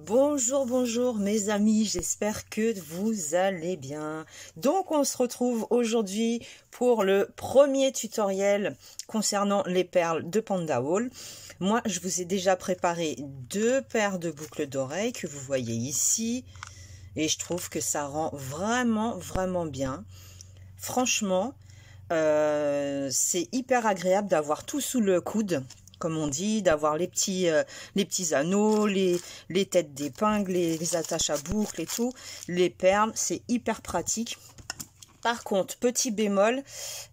Bonjour, bonjour mes amis, j'espère que vous allez bien. Donc on se retrouve aujourd'hui pour le premier tutoriel concernant les perles de Panda Haul. Moi je vous ai déjà préparé deux paires de boucles d'oreilles que vous voyez ici. Et je trouve que ça rend vraiment bien. Franchement, c'est hyper agréable d'avoir tout sous le coude. Comme on dit, d'avoir les petits anneaux, les têtes d'épingle, les attaches à boucles et tout, les perles, c'est hyper pratique. Par contre, petit bémol,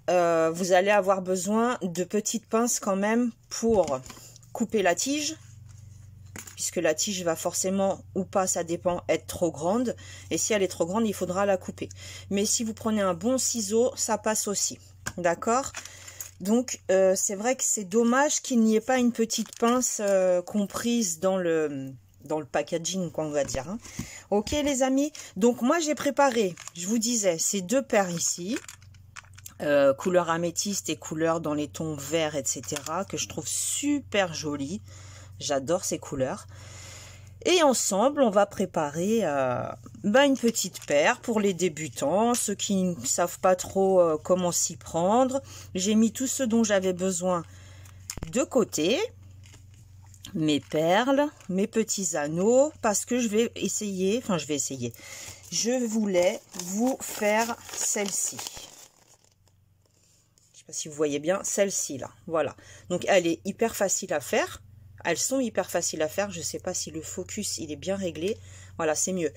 vous allez avoir besoin de petites pinces quand même pour couper la tige, puisque la tige va forcément, ou pas, ça dépend, être trop grande. Et si elle est trop grande, il faudra la couper. Mais si vous prenez un bon ciseau, ça passe aussi. D'accord ? Donc, c'est vrai que c'est dommage qu'il n'y ait pas une petite pince comprise dans le packaging, quoi, on va dire. Hein. Ok, les amis. Donc, moi, j'ai préparé, je vous disais, ces deux paires ici. Couleur améthyste et couleur dans les tons verts, etc. Que je trouve super jolies. J'adore ces couleurs. Et ensemble, on va préparer une petite paire pour les débutants, ceux qui ne savent pas trop comment s'y prendre. J'ai mis tout ce dont j'avais besoin de côté. Mes perles, mes petits anneaux, parce que je voulais vous faire celle-ci. Je ne sais pas si vous voyez bien, celle-ci là. Voilà. Donc, elle est hyper facile à faire. Elles sont hyper faciles à faire. Je ne sais pas si le focus il est bien réglé. Voilà, c'est mieux.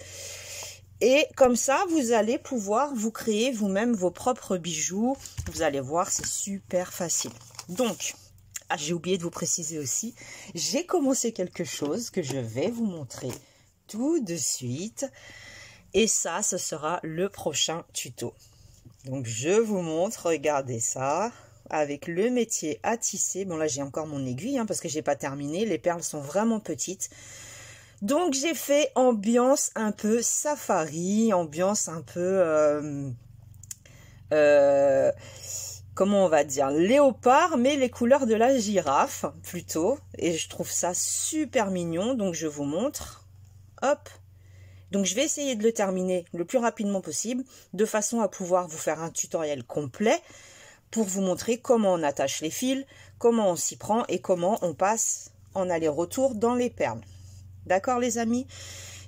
Et comme ça, vous allez pouvoir vous créer vous-même vos propres bijoux. Vous allez voir, c'est super facile. Donc, j'ai oublié de vous préciser aussi, j'ai commencé quelque chose que je vais vous montrer tout de suite. Et ça, ce sera le prochain tuto. Donc, je vous montre, regardez ça. Avec le métier à tisser. Bon, là, j'ai encore mon aiguille, hein, parce que j'ai pas terminé. Les perles sont vraiment petites. Donc, j'ai fait ambiance un peu safari, ambiance un peu... comment on va dire? Léopard, mais les couleurs de la girafe, plutôt. Et je trouve ça super mignon. Donc, je vous montre. Hop. Donc, je vais essayer de le terminer le plus rapidement possible, de façon à pouvoir vous faire un tutoriel complet, pour vous montrer comment on attache les fils, comment on s'y prend et comment on passe en aller-retour dans les perles. D'accord les amis?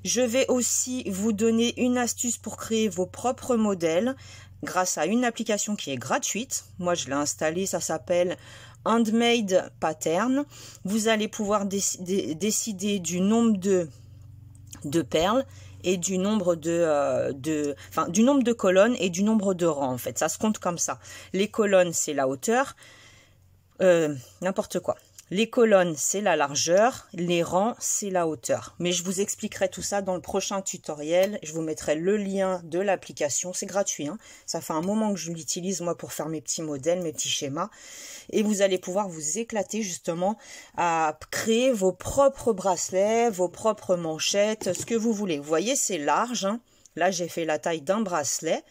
Je vais aussi vous donner une astuce pour créer vos propres modèles grâce à une application qui est gratuite. Moi je l'ai installée, ça s'appelle Handmade Pattern. Vous allez pouvoir décider du nombre de perles et du nombre du nombre de colonnes et du nombre de rangs, en fait. Ça se compte comme ça. Les colonnes, c'est la hauteur. N'importe quoi. Les colonnes, c'est la largeur. Les rangs, c'est la hauteur. Mais je vous expliquerai tout ça dans le prochain tutoriel. Je vous mettrai le lien de l'application. C'est gratuit, hein. Ça fait un moment que je l'utilise, moi, pour faire mes petits modèles, mes petits schémas. Et vous allez pouvoir vous éclater, justement, à créer vos propres bracelets, vos propres manchettes, ce que vous voulez. Vous voyez, c'est large, hein. Là, j'ai fait la taille d'un bracelet.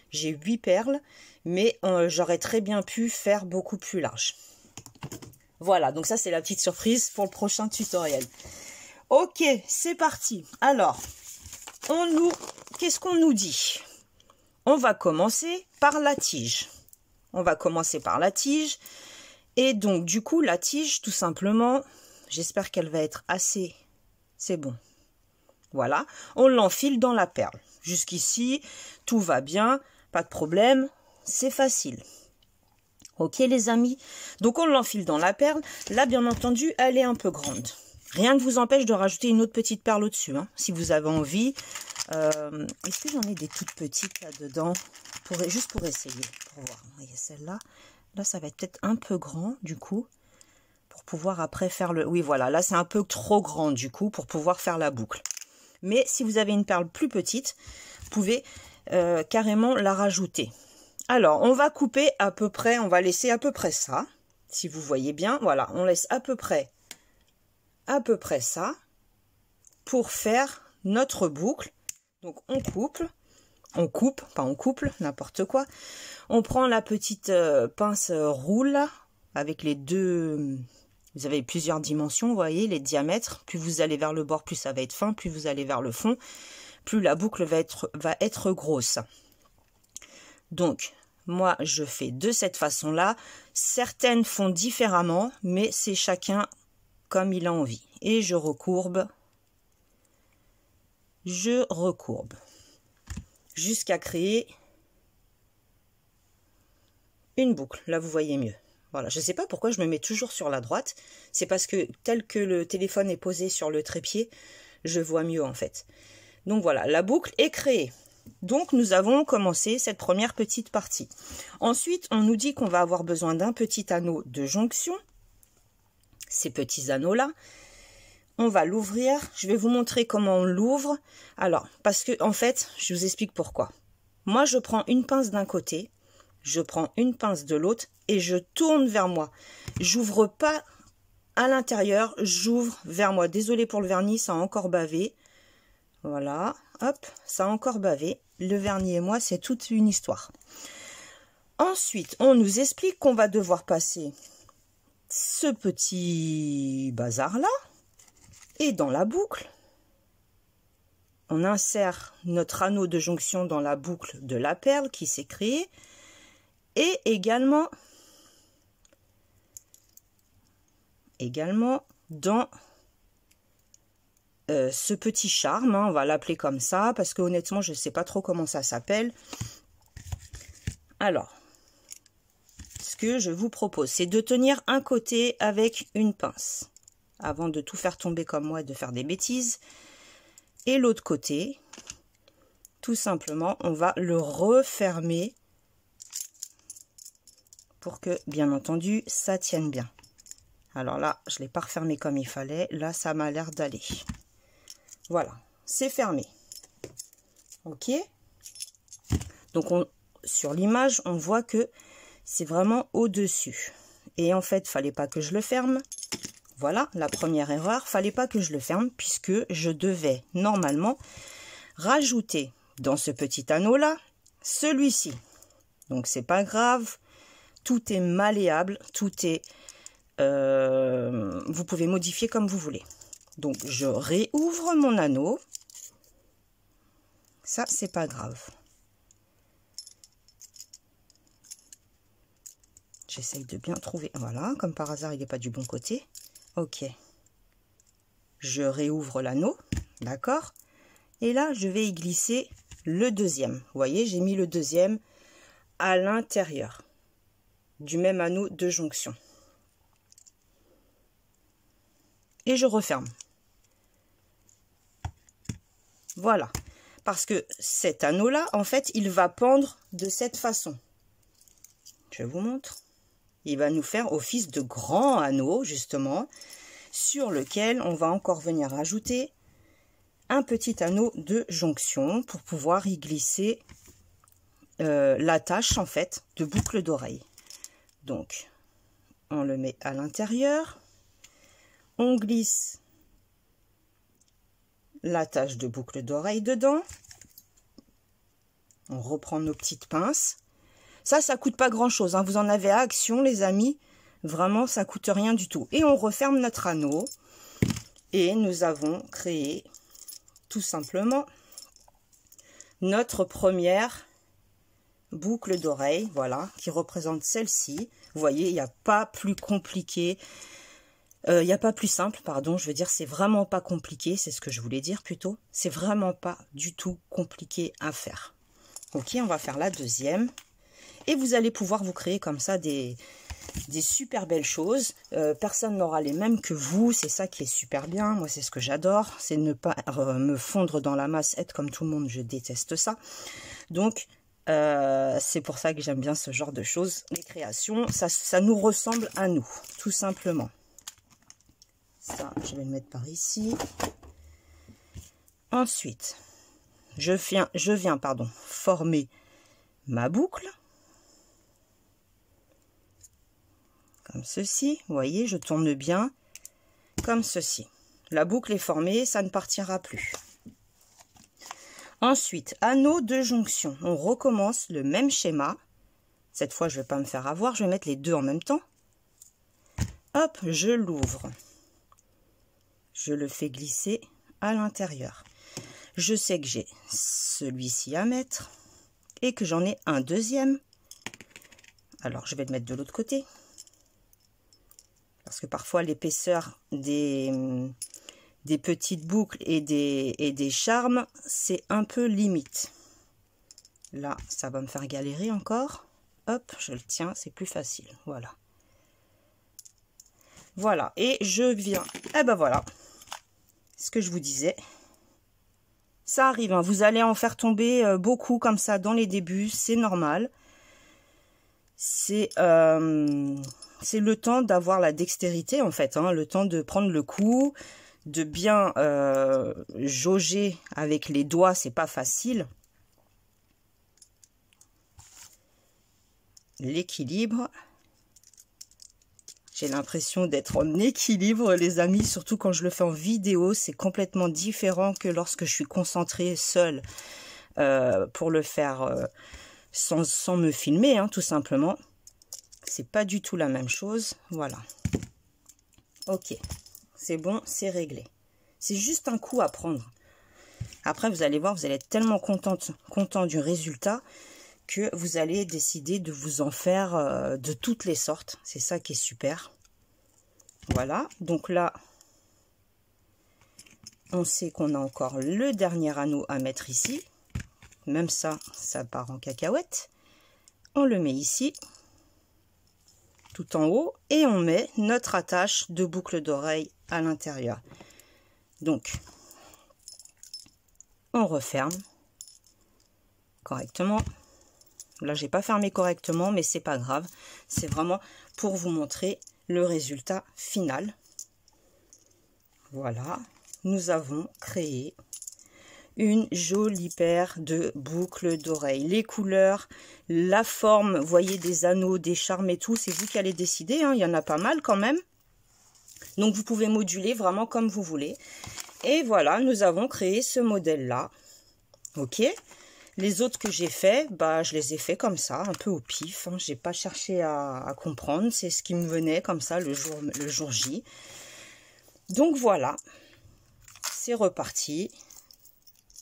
J'ai 8 perles, mais j'aurais très bien pu faire beaucoup plus large. Voilà, donc ça c'est la petite surprise pour le prochain tutoriel. Ok, c'est parti. Alors, qu'est-ce qu'on nous dit? On va commencer par la tige. On va commencer par la tige. Et donc, du coup, la tige, tout simplement, j'espère qu'elle va être assez... C'est bon. Voilà, on l'enfile dans la perle. Jusqu'ici, tout va bien, pas de problème, c'est facile. Ok les amis, donc on l'enfile dans la perle. Là bien entendu elle est un peu grande. Rien ne vous empêche de rajouter une autre petite perle au-dessus, hein, si vous avez envie. Est-ce que j'en ai des toutes petites là-dedans, juste pour essayer, pour voir. Vous voyez celle-là, là ça va être peut-être un peu grand du coup, pour pouvoir après faire le... Oui voilà, là c'est un peu trop grand du coup, pour pouvoir faire la boucle. Mais si vous avez une perle plus petite, vous pouvez carrément la rajouter. Alors, on va couper à peu près, on va laisser à peu près ça, si vous voyez bien. Voilà, on laisse à peu près ça pour faire notre boucle. Donc, on couple, n'importe quoi. On prend la petite pince roule avec les deux Vous avez plusieurs dimensions, vous voyez, les diamètres. Plus vous allez vers le bord, plus ça va être fin. Plus vous allez vers le fond, plus la boucle va être grosse. Donc, moi, je fais de cette façon-là. Certaines font différemment, mais c'est chacun comme il a envie. Et je recourbe. Je recourbe. Jusqu'à créer une boucle. Là, vous voyez mieux. Voilà, je ne sais pas pourquoi je me mets toujours sur la droite. C'est parce que tel que le téléphone est posé sur le trépied, je vois mieux en fait. Donc voilà, la boucle est créée. Donc nous avons commencé cette première petite partie. Ensuite, on nous dit qu'on va avoir besoin d'un petit anneau de jonction. Ces petits anneaux-là, on va l'ouvrir. Je vais vous montrer comment on l'ouvre. Alors, parce que en fait, je vous explique pourquoi. Moi, je prends une pince d'un côté. Je prends une pince de l'autre et je tourne vers moi. J'ouvre pas à l'intérieur, j'ouvre vers moi. Désolée pour le vernis, ça a encore bavé. Voilà, hop, ça a encore bavé. Le vernis et moi, c'est toute une histoire. Ensuite, on nous explique qu'on va devoir passer ce petit bazar-là. Et dans la boucle, on insère notre anneau de jonction dans la boucle de la perle qui s'est créée. Et également dans ce petit charme, hein, on va l'appeler comme ça, parce que honnêtement, je ne sais pas trop comment ça s'appelle. Alors, ce que je vous propose, c'est de tenir un côté avec une pince, avant de tout faire tomber comme moi et de faire des bêtises. Et l'autre côté, tout simplement, on va le refermer pour que, bien entendu, ça tienne bien. Alors là, je ne l'ai pas refermé comme il fallait. Là, ça m'a l'air d'aller. Voilà, c'est fermé. Ok. Donc, sur l'image, on voit que c'est vraiment au-dessus. Et en fait, il ne fallait pas que je le ferme. Voilà, la première erreur. Il ne fallait pas que je le ferme puisque je devais, normalement, rajouter dans ce petit anneau-là, celui-ci. Donc, c'est pas grave. Tout est malléable, tout est... vous pouvez modifier comme vous voulez. Donc, je réouvre mon anneau. Ça, c'est pas grave. J'essaye de bien trouver. Voilà, comme par hasard, il n'est pas du bon côté. Ok. Je réouvre l'anneau. D'accord. Et là, je vais y glisser le deuxième. Vous voyez, j'ai mis le deuxième à l'intérieur du même anneau de jonction. Et je referme. Voilà. Parce que cet anneau-là, en fait, il va pendre de cette façon. Je vous montre. Il va nous faire office de grand anneau, justement, sur lequel on va encore venir ajouter un petit anneau de jonction pour pouvoir y glisser l'attache, en fait, de boucle d'oreille. Donc, on le met à l'intérieur. On glisse l'attache de boucle d'oreille dedans. On reprend nos petites pinces. Ça coûte pas grand-chose, hein. Vous en avez à Action, les amis. Vraiment, ça coûte rien du tout. Et on referme notre anneau. Et nous avons créé, tout simplement, notre première boucle d'oreille, voilà, qui représente celle-ci. Vous voyez, il n'y a pas plus compliqué, il n'y a pas plus simple, pardon, je veux dire, c'est vraiment pas compliqué, c'est ce que je voulais dire plutôt. C'est vraiment pas du tout compliqué à faire. Ok, on va faire la deuxième. Et vous allez pouvoir vous créer comme ça des super belles choses. Personne n'aura les mêmes que vous, c'est ça qui est super bien. Moi, c'est ce que j'adore, c'est ne pas me fondre dans la masse, être comme tout le monde, je déteste ça. Donc, c'est pour ça que j'aime bien ce genre de choses. Les créations, ça nous ressemble à nous, tout simplement. Ça, je vais le mettre par ici. Ensuite, je viens former ma boucle. Comme ceci. Vous voyez, je tourne bien comme ceci. La boucle est formée, ça ne partira plus. Ensuite, anneau de jonction. On recommence le même schéma. Cette fois, je ne vais pas me faire avoir. Je vais mettre les deux en même temps. hop, je l'ouvre. Je le fais glisser à l'intérieur. Je sais que j'ai celui-ci à mettre et que j'en ai un deuxième. Alors, je vais le mettre de l'autre côté. Parce que parfois, l'épaisseur des petites boucles et des charmes, c'est un peu limite. Là, ça va me faire galérer encore. Hop, je le tiens, c'est plus facile. Voilà. Voilà, et je viens... Eh ben voilà, ce que je vous disais. Ça arrive, hein, vous allez en faire tomber beaucoup comme ça dans les débuts, c'est normal. C'est le temps d'avoir la dextérité en fait, hein, le temps de prendre le coup, de bien jauger avec les doigts, c'est pas facile. L'équilibre. J'ai l'impression d'être en équilibre les amis, surtout quand je le fais en vidéo, c'est complètement différent que lorsque je suis concentrée seule pour le faire sans me filmer, hein, tout simplement. C'est pas du tout la même chose, voilà. Ok, c'est bon, c'est réglé. C'est juste un coup à prendre. Après, vous allez voir, vous allez être tellement content du résultat que vous allez décider de vous en faire de toutes les sortes. C'est ça qui est super. Voilà, donc là, on sait qu'on a encore le dernier anneau à mettre ici. Même ça, ça part en cacahuète. On le met ici, tout en haut, et on met notre attache de boucle d'oreille à l'intérieur. Donc, on referme correctement. Là, j'ai pas fermé correctement, mais c'est pas grave. C'est vraiment pour vous montrer le résultat final. Voilà, nous avons créé une jolie paire de boucles d'oreilles. Les couleurs, la forme, vous voyez, des anneaux, des charmes et tout, c'est vous qui allez décider, hein. Il y en a pas mal quand même. Donc, vous pouvez moduler vraiment comme vous voulez. Et voilà, nous avons créé ce modèle-là. Ok. Les autres que j'ai fait, bah, je les ai fait comme ça, un peu au pif. Hein. J'ai pas cherché à comprendre. C'est ce qui me venait comme ça le jour J. Donc voilà, c'est reparti.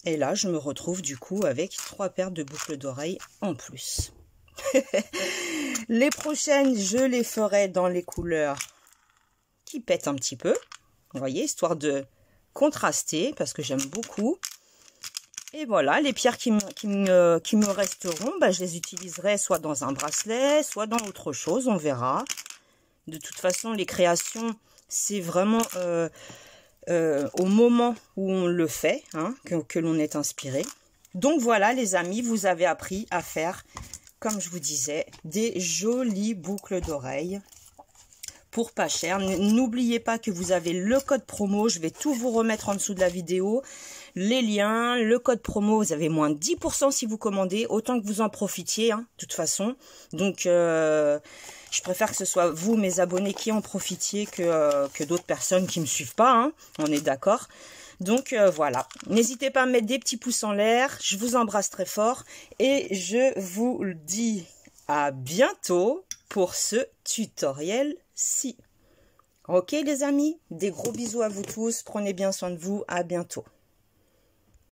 Et là, je me retrouve du coup avec 3 paires de boucles d'oreilles en plus. Les prochaines, je les ferai dans les couleurs qui pètent un petit peu. Vous voyez, histoire de contraster, parce que j'aime beaucoup. Et voilà, les pierres qui me resteront, bah, je les utiliserai soit dans un bracelet, soit dans autre chose, on verra. De toute façon, les créations, c'est vraiment au moment où on le fait, hein, que l'on est inspiré. Donc voilà les amis, vous avez appris à faire, comme je vous disais, des jolies boucles d'oreilles pour pas cher. N'oubliez pas que vous avez le code promo, je vais tout vous remettre en dessous de la vidéo. Les liens, le code promo, vous avez moins de 10% si vous commandez, autant que vous en profitiez, hein, de toute façon. Donc, je préfère que ce soit vous, mes abonnés, qui en profitiez que d'autres personnes qui ne me suivent pas, hein, on est d'accord. Donc, voilà. N'hésitez pas à mettre des petits pouces en l'air, je vous embrasse très fort et je vous dis à bientôt pour ce tutoriel-ci. Ok les amis, des gros bisous à vous tous, prenez bien soin de vous, à bientôt.